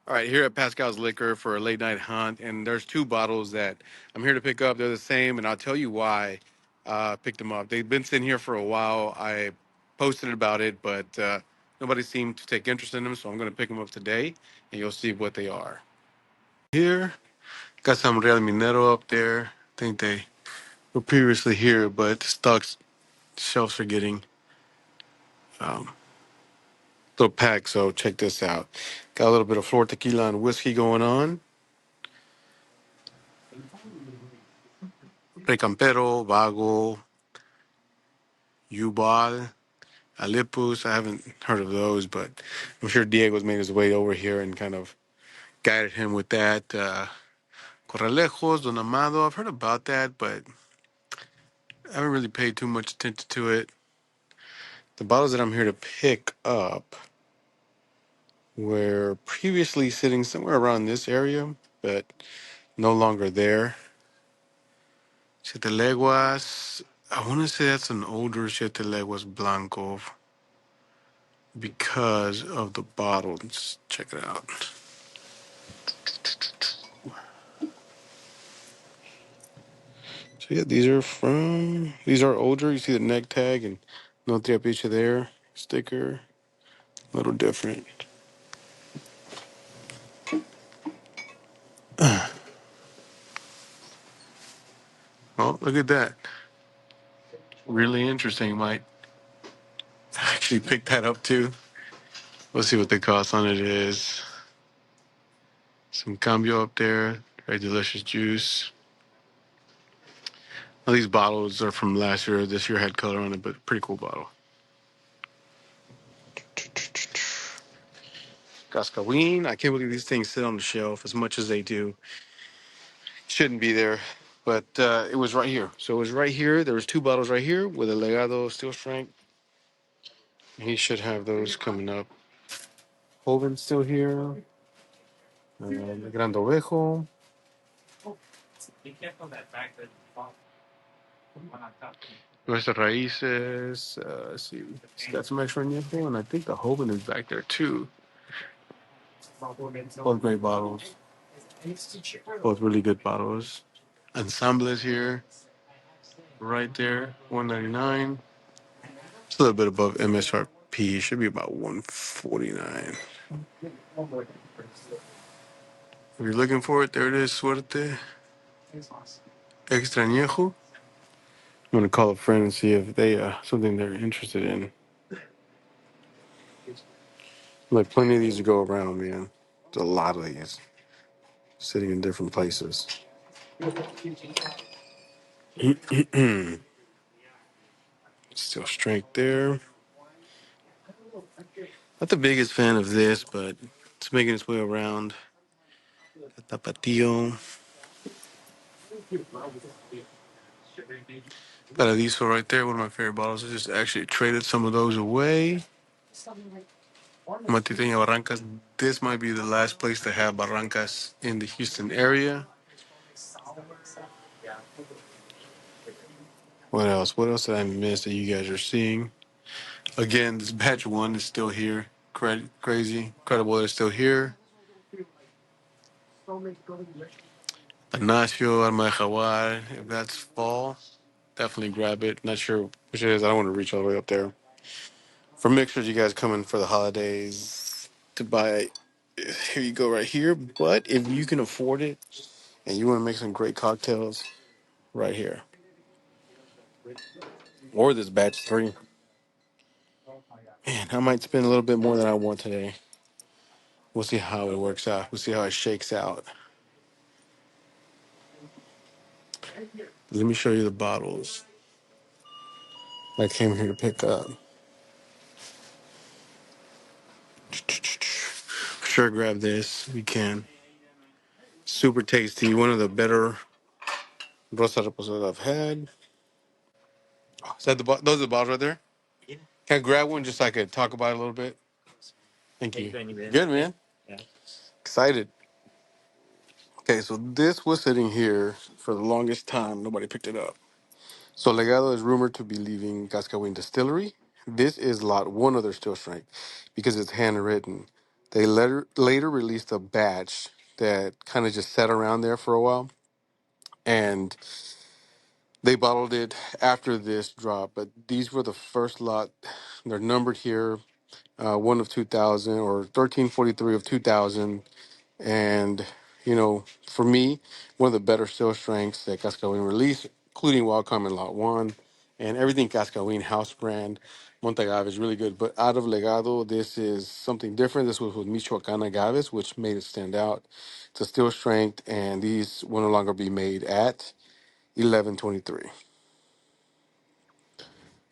All right, here at Pascale's Liquor for a late night hunt, and there's two bottles that I'm here to pick up. They're the same, and I'll tell you why I picked them up. They've been sitting here for a while. I posted about it, but nobody seemed to take interest in them, so I'm going to pick them up today, and you'll see what they are. Here, got some Real Minero up there. I think they were previously here, but the stocks shelves are getting a little packed, so check this out. Got a little bit of Flor tequila and whiskey going on. Precampero, Vago, Ubal, Alipus. I haven't heard of those, but I'm sure Diego's made his way over here and kind of guided him with that. Corralejos, Don Amado. I've heard about that, but I haven't really paid too much attention to it. The bottles that I'm here to pick up were previously sitting somewhere around this area, but no longer there. Siete Leguas. I want to say that's an older Siete Leguas Blanco because of the bottle. Let's check it out. So yeah, these are older. You see the neck tag and no triapiche there. Sticker, a little different. Oh, look at that. Really interesting. Might actually pick that up too. Let's see what the cost on it is. Some cambio up there. Very delicious juice. Now, these bottles are from last year. This year had color on it, but pretty cool bottle. Cascaween. I can't believe these things sit on the shelf as much as they do. Shouldn't be there, but it was right here. So it was right here. There was two bottles right here with a Legado steel strength. He should have those coming up. Hoven's still here. The Gran Ovejo. Nuestras Raíces. Let's see. It's got some extra info, and I think the Hoven is back there too. Both great bottles. Both really good bottles. Ensemble is here. Right there. 199. It's a little bit above MSRP. Should be about 149. If you're looking for it, there it is. Suerte. Extrañejo. I'm gonna call a friend and see if they something they're interested in. Like plenty of these to go around, man. There's a lot of these sitting in different places. Still strength there. Not the biggest fan of this, but it's making its way around. Tapatio. Paradiso right there, one of my favorite bottles. I just actually traded some of those away. Matiteña Barrancas. This might be the last place to have Barrancas in the Houston area. What else? What else did I miss that you guys are seeing? Again, this batch one is still here. Crazy. Incredible that it's still here. Ignacio, Arma de Jaguar. If that's fall, definitely grab it. Not sure which it is. I don't want to reach all the way up there. For mixers, you guys coming for the holidays to buy, here you go right here. But if you can afford it and you want to make some great cocktails, right here. Or this batch three. Man, I might spend a little bit more than I want today. We'll see how it works out. We'll see how it shakes out. Let me show you the bottles I came here to pick up. For sure, grab this. We can. Super tasty. One of the better rosa reposadas I've had. Is that those are the bottles right there? Can I grab one just so I could talk about it a little bit? Thank you. Good, man. Excited. Okay, so this was sitting here for the longest time. Nobody picked it up. So Legado is rumored to be leaving Cascawin Distillery. This is lot one of their still strength because it's handwritten. They later released a batch that kind of just sat around there for a while, and they bottled it after this drop. But these were the first lot. They're numbered here, one of 2000 or 1343 of 2000. And, for me, one of the better still strengths that Cascawin released, including Wild Common Lot 1 and everything Cascawin house brand. Montagave is really good. But out of Legado, this is something different. This was with Michoacan agaves, which made it stand out. It's a still strength, and these will no longer be made at 1123. So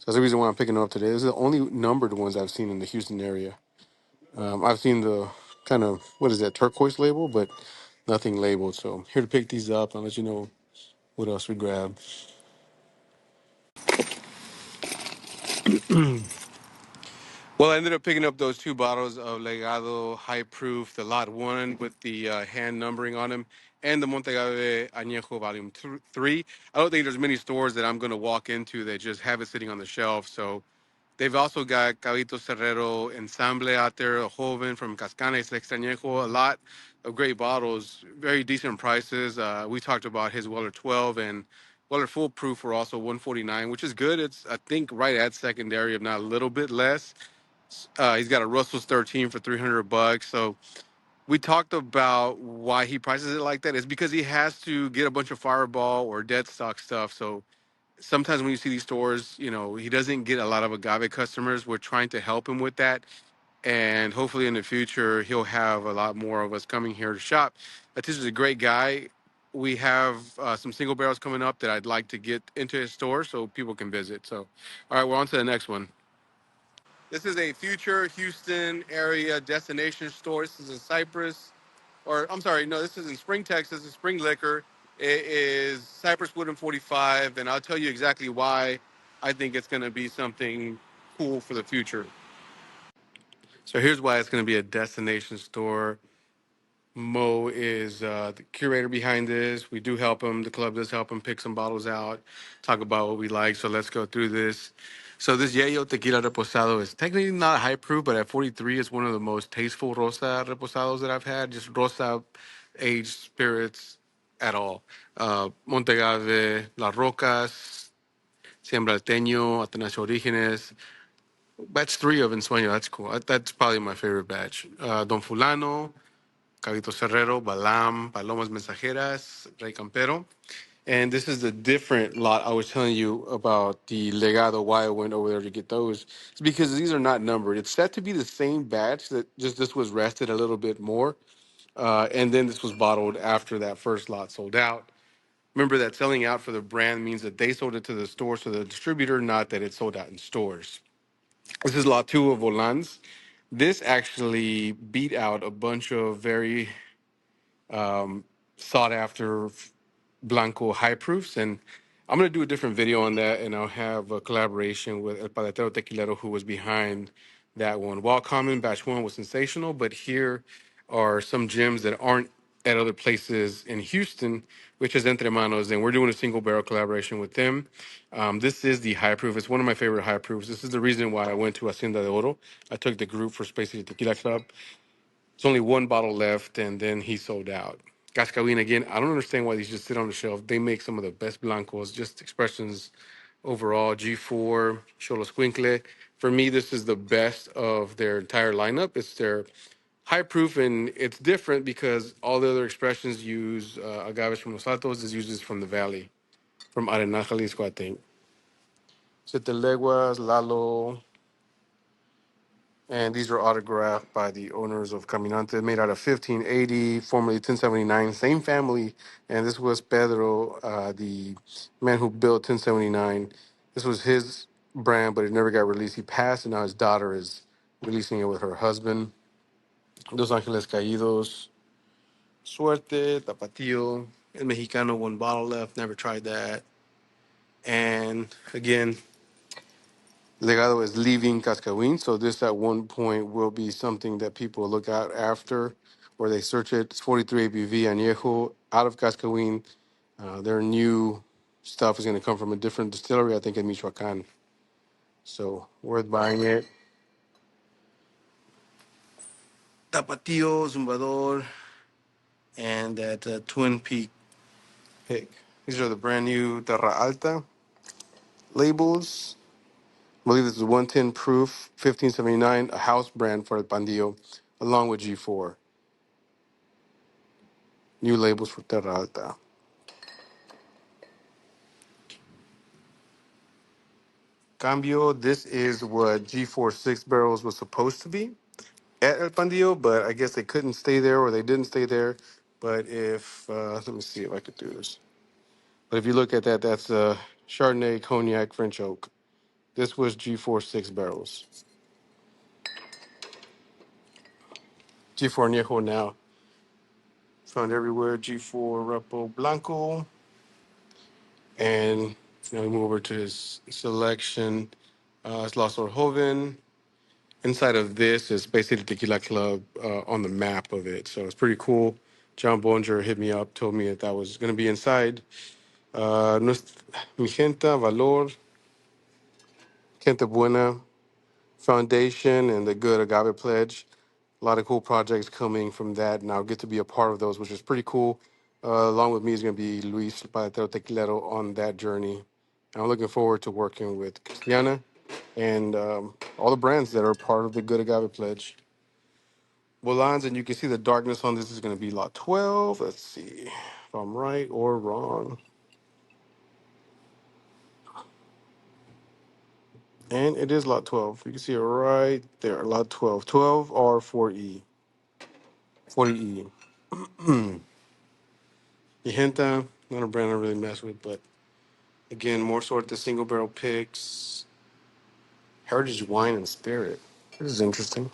that's the reason why I'm picking them up today. This is the only numbered ones I've seen in the Houston area. I've seen the kind of, what is that, turquoise label, but nothing labeled. So I'm here to pick these up and let you know what else we grab. Well, I ended up picking up those two bottles of Legado High Proof, the Lot 1 with the hand numbering on them, and the Montagave Añejo Volume 3. I don't think there's many stores that I'm going to walk into that just have it sitting on the shelf. So they've also got Cabito Cerrero Ensamble out there, a Joven from Cascanes Extrañejo, a lot of great bottles, very decent prices. We talked about his Weller 12 and Weller Full Proof were also 149, which is good. It's, I think, right at secondary, if not a little bit less. He's got a Russell's 13 for $300. So we talked about why he prices it like that. It's because he has to get a bunch of Fireball or dead stock stuff. So sometimes when you see these stores, he doesn't get a lot of agave customers. We're trying to help him with that. And hopefully in the future, he'll have a lot more of us coming here to shop. This is a great guy. We have some single barrels coming up that I'd like to get into his store so people can visit. So, all right, we're on to the next one. This is a future Houston area destination store. This is in Cypress, or I'm sorry, no, this is in Spring, Texas. It's Spring Liquor. It is Cypress Wood and 45, and I'll tell you exactly why I think it's going to be something cool for the future. So here's why it's going to be a destination store. Mo is the curator behind this. We do help him. The club does help him pick some bottles out, talk about what we like. So let's go through this. So this Yayo Tequila Reposado is technically not high proof, but at 43, it's one of the most tasteful Rosa Reposados that I've had. Just Rosa aged spirits at all. Montagave, Las Rocas, Siembralteño, Atenas Orígenes. Batch 3 of Ensueño, that's cool. That's probably my favorite batch. Don Fulano, Cabito Cerrero, Balam, Palomas Mensajeras, Rey Campero. And this is the different lot I was telling you about the Legado, why I went over there to get those. It's because these are not numbered. It's set to be the same batch, that just this was rested a little bit more. And then this was bottled after that first lot sold out. Remember that selling out for the brand means that they sold it to the store, so the distributor, not that it sold out in stores. This is lot 2 of Volans. This actually beat out a bunch of very sought after Blanco high proofs. And I'm going to do a different video on that, and I'll have a collaboration with El Paletero Tequilero, who was behind that one. While Common Batch 1 was sensational, but here are some gems that aren't at other places in Houston, which is Entre Manos, and we're doing a single barrel collaboration with them. This is the high proof. It's one of my favorite high proofs. This is the reason why I went to Hacienda de Oro. I took the group for Space City Tequila Club. There's only one bottle left, and then he sold out. Cascawin, again, I don't understand why these just sit on the shelf. They make some of the best blancos, just expressions overall. G4, Cholo Squinkle. For me, this is the best of their entire lineup. It's their high proof, and it's different because all the other expressions use agaves from Los Altos. This uses from the valley, from Arenal, Jalisco, I think. Siete Leguas, Lalo, and these were autographed by the owners of Caminante, made out of 1580, formerly 1079, same family. And this was Pedro, the man who built 1079. This was his brand, but it never got released. He passed, and now his daughter is releasing it with her husband. Dos Ángeles Caídos, Suerte, Tapatío, El Mexicano, one bottle left, never tried that. And again, Legado is leaving Cascawin, so this at one point will be something that people look out after, or they search it. It's 43 ABV Añejo out of Cascawin. Their new stuff is going to come from a different distillery, I think in Michoacan. So worth buying it. Tapatio, Zumbador, and that Twin Peak pick. These are the brand new Terra Alta labels. I believe this is 110 proof, 1579, a house brand for the Pandillo, along with G4. New labels for Terra Alta. Cambio, this is what G4 6 barrels was supposed to be at El Pandillo, but I guess they couldn't stay there or they didn't stay there. But if, let me see if I could do this. But if you look at that, that's Chardonnay, Cognac, French Oak. This was G4 6 barrels. G4 Añejo now. Found everywhere. G4 Repo Blanco. And now we move over to his selection. It's Los Orjoven. Inside of this is basically the Tequila Club on the map of it. So it's pretty cool. John Bonger hit me up, told me that was going to be inside. Mi Gente, Valor, Gente Buena, Foundation, and the Good Agave Pledge. A lot of cool projects coming from that, and I'll get to be a part of those, which is pretty cool. Along with me is going to be Luis Paletero Tequilero on that journey. And I'm looking forward to working with Cristiana and all the brands that are part of the Good Agave Pledge. Bolans, and you can see the darkness on this is going to be lot 12. Let's see if I'm right or wrong. And it is lot 12. You can see it right there, lot 12. 12R4E. 40E. Yehenta, not a brand I really mess with, but again, more sort of the single barrel picks. Heritage Wine and Spirit. This is interesting.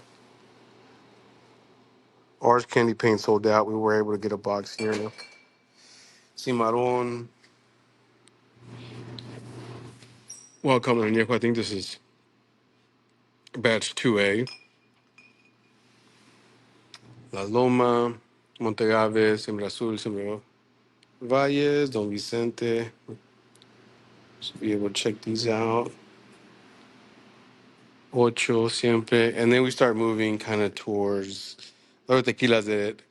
Orange candy paint sold out. We were able to get a box here. Cimarron. Welcome, Añejo. I think this is batch 2A. La Loma, Montegave, Siembra Azul, Siembra Valles, Don Vicente. Should be able to check these out. Ocho, Siempre. And then we start moving kind of towards other tequilas that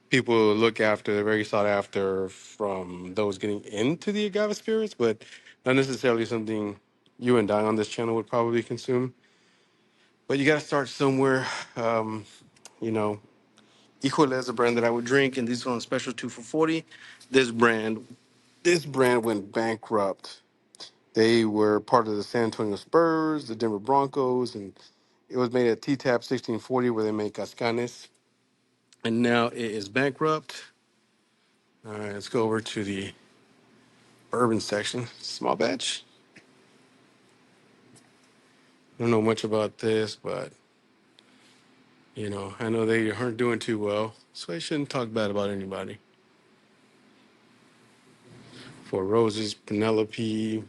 people look after. They're very sought after from those getting into the agave spirits, but not necessarily something you and I on this channel would probably consume. But you got to start somewhere. Um, you know, Híjole is a brand that I would drink, and these are on special 2 for 40. This brand went bankrupt. They were part of the San Antonio Spurs, the Denver Broncos, and it was made at T-Tap 1640 where they made Cascanes. And now it is bankrupt. All right, let's go over to the Bourbon section. Small batch. I don't know much about this, but, I know they aren't doing too well, so I shouldn't talk bad about anybody. Four Roses, Penelope.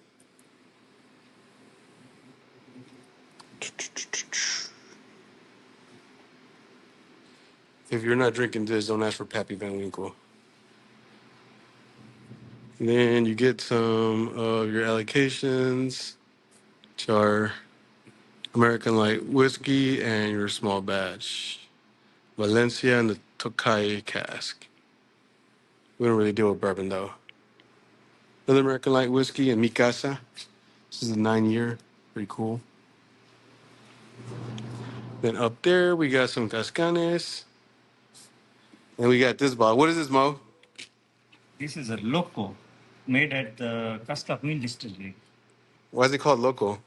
If you're not drinking this, don't ask for Pappy Van Winkle. And then you get some of your allocations, which are American Light Whiskey and your small batch. Valencia and the Tokai cask. We don't really deal with bourbon, though. Another American Light Whiskey and Mi Casa. This is a 9-year. Pretty cool. Then up there, we got some Cascanes. And we got this bottle. What is this, Mo? This is a loco made at the Casca Queen Distillery. Why is it called Loco?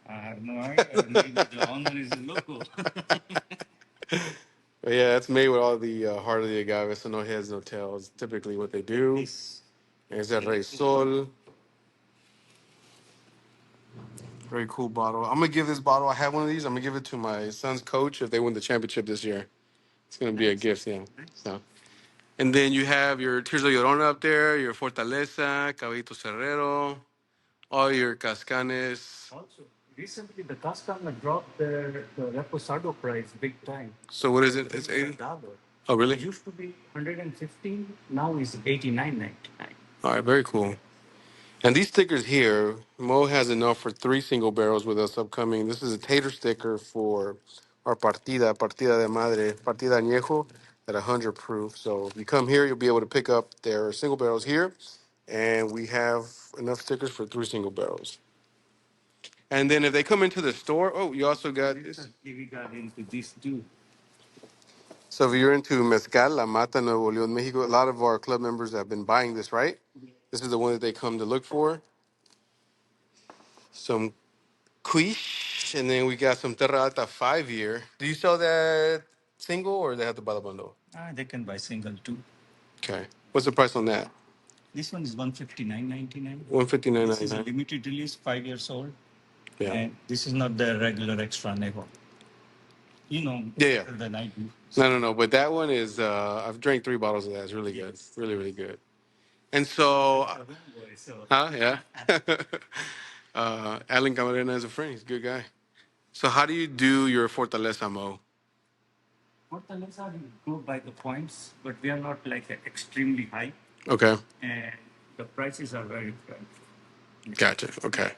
I have no idea. Maybe the owner is a loco. But yeah, it's made with all the heart of the agave, so no heads, no tails. Typically what they do. This There's that Rey Sol. Very cool bottle. I'm going to give this bottle, I have one of these. I'm going to give it to my son's coach if they win the championship this year. It's going to be a gift, yeah. So. And then you have your Tears of Llorona up there, your Fortaleza, Caballito Cerrero, all your Cascanes. also recently the Casca dropped the Reposado price big time. So what is it? It's 80? Oh, really? It used to be 115. Now it's 89.99. All right, very cool. And these stickers here, Mo has enough for 3 single barrels with us upcoming. This is a tater sticker for our partida de madre, partida añejo at 100 proof. So if you come here, you'll be able to pick up their single barrels here, and we have enough stickers for 3 single barrels. And then if they come into the store, oh, you also got this. We got into this too. So if you're into mezcal, La Mata, Nuevo León, Mexico, a lot of our club members have been buying this, right? This is the one that they come to look for. Some quiche, and then we got some Terra Alta 5 year. Do you sell that single or they have to buy the bundle? They can buy single too. Okay. What's the price on that? This one is 159.99. 159.99. This is a limited release, 5 years old. Yeah. And this is not the regular extra nego. You know Yeah. better than I do. No. But that one is, I've drank 3 bottles of that. It's really good. Yes. Really, really good. And so, So, huh? Yeah. Alan Camarena is a friend. He's a good guy. So how do you do your Fortaleza Mo? Fortaleza, we go by the points, but we are not like extremely high. Okay. And the prices are very fair. Gotcha. Okay.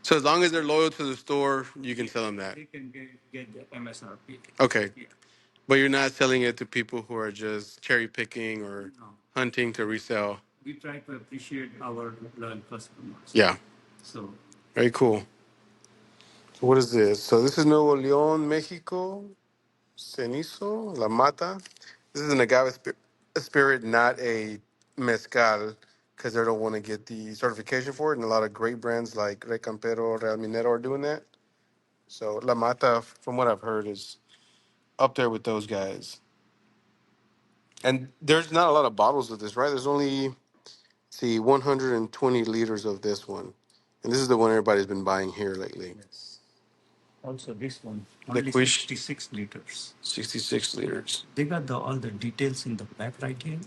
So as long as they're loyal to the store, you can sell them that. They can get the MSRP. Okay. Yeah. But you're not selling it to people who are just cherry picking or No. hunting to resell. We try to appreciate our loyal customers. Yeah. So, Very cool. So what is this? So this is Nuevo León, Mexico. Cenizo, La Mata. This is an agave spirit, not a mezcal, because they don't want to get the certification for it. And a lot of great brands like Rey Campero, Real Minero are doing that. So La Mata, from what I've heard, is up there with those guys. And there's not a lot of bottles of this, right? There's only, let's see, 120 liters of this one. And this is the one everybody's been buying here lately. yes. Also, this one, The only Quish, 66 liters. 66 liters. They got all the details in the back right here.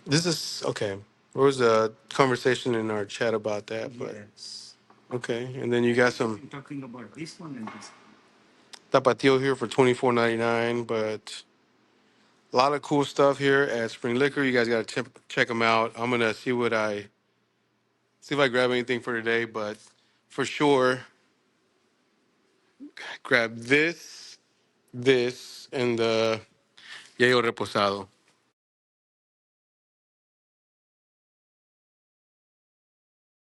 This is, okay. There was a conversation in our chat about that, but Yes. okay. And then you got some I'm talking about this one and this. Tapatio here for 24.99, but a lot of cool stuff here at Spring Liquor. You guys got to check them out. I'm gonna see if I grab anything for today, but for sure, grab this, and the Yayo Reposado.